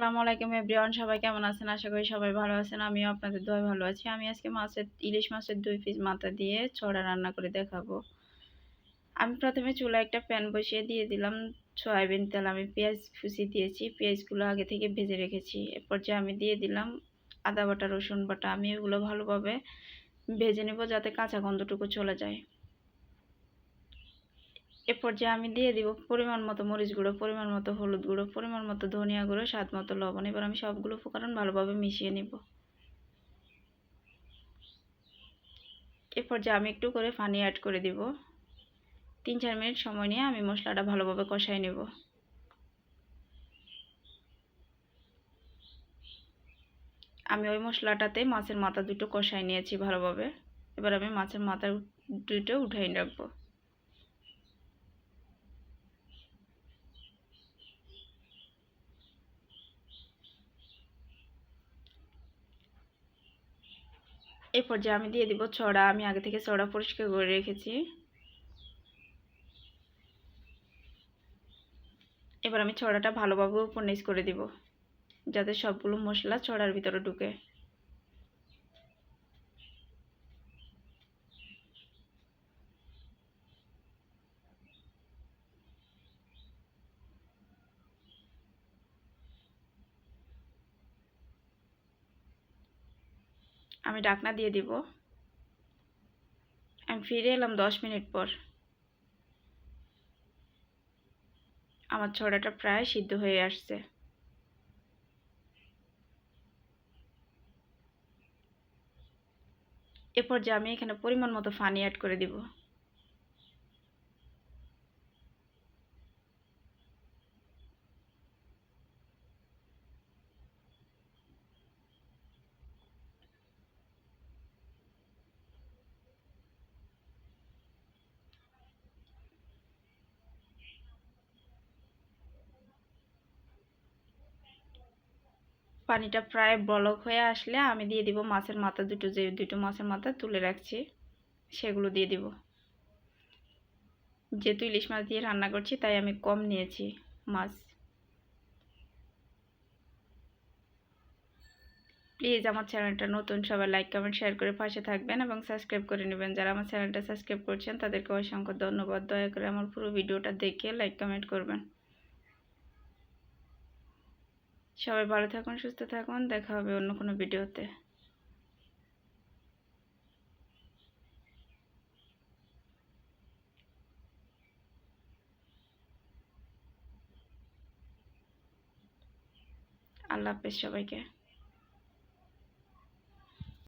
আসসালামু আলাইকুম এভরিওয়ান, সবাই কেমন আছেন? আশা করি সবাই ভালো আছেন। আমিও আপনাদের দোয়ায় ভালো আছি। আমি আজকে ইলিশ মাছের 2 পিস মাথা দিয়ে ছড়া রান্না করে দেখাবো। আমি প্রথমে চুলায় একটা প্যান বসিয়ে দিয়ে দিলাম সয়াবিন তেল। আমি পেঁয়াজ কুচি দিয়েছি, পেঁয়াজগুলো আগে থেকে ভেজে রেখেছি। এরপর যে আমি দিয়ে দিলাম আদা বাটা, রসুন বাটা। আমি এগুলো ভালোভাবে ভেজে নেব যাতে কাঁচা গন্ধটুকু চলে যায়। এরপর যে আমি দিয়ে দিব পরিমাণ মতো মরিচ গুঁড়ো, পরিমাণ মতো হলুদ গুঁড়ো, পরিমাণ মতো ধনিয়া গুঁড়ো, স্বাদ মতো লবণ। এবার আমি সবগুলো উপকরণ ভালোভাবে মিশিয়ে নিব। এরপর যে আমি একটু করে পানি অ্যাড করে দিব। 3-4 মিনিট সময় নিয়ে আমি মশলাটা ভালোভাবে কষাই নেব। আমি ওই মশলাটাতে মাছের মাথা দুটো কষাই নিয়েছি ভালোভাবে। এবার আমি মাছের মাথা দুটো উঠাই রাখবো। এরপর যে আমি দিয়ে দিব ছড়া। আমি আগে থেকে ছড়া পরিষ্কার করে রেখেছি। এবার আমি ছড়াটা ভালোভাবে উপর নিচ করে দিব যাতে সবগুলো মশলা ছড়ার ভিতরে ঢুকে। আমি ঢাকনা দিয়ে দিব। আমি ফিরে এলাম 10 মিনিট পর। আমার ছড়াটা প্রায় সিদ্ধ হয়ে আসছে। এরপর যে আমি এখানে পরিমাণ মতো পানি অ্যাড করে দিব। পানিটা প্রায় বলক হয়ে আসলে আমি দিয়ে দিব মাছের মাথা দুটো, যে দুটো মাছের মাথা তুলে রাখছি সেগুলো দিয়ে দিব। যেহেতু ইলিশ মাছ দিয়ে রান্না করছি তাই আমি কম নিয়েছি মাছ। প্লিজ আমার চ্যানেলটা নতুন, সবাই লাইক কমেন্ট শেয়ার করে পাশে থাকবেন এবং সাবস্ক্রাইব করে নেবেন। যারা আমার চ্যানেলটা সাবস্ক্রাইব করছেন তাদেরকে অসংখ্য ধন্যবাদ। দয়া করে আমার পুরো ভিডিওটা দেখে লাইক কমেন্ট করবেন। সবাই ভালো থাকুন, সুস্থ থাকুন। দেখা হবে অন্য কোনো ভিডিওতে। আল্লাহ হাফেজ সবাইকে।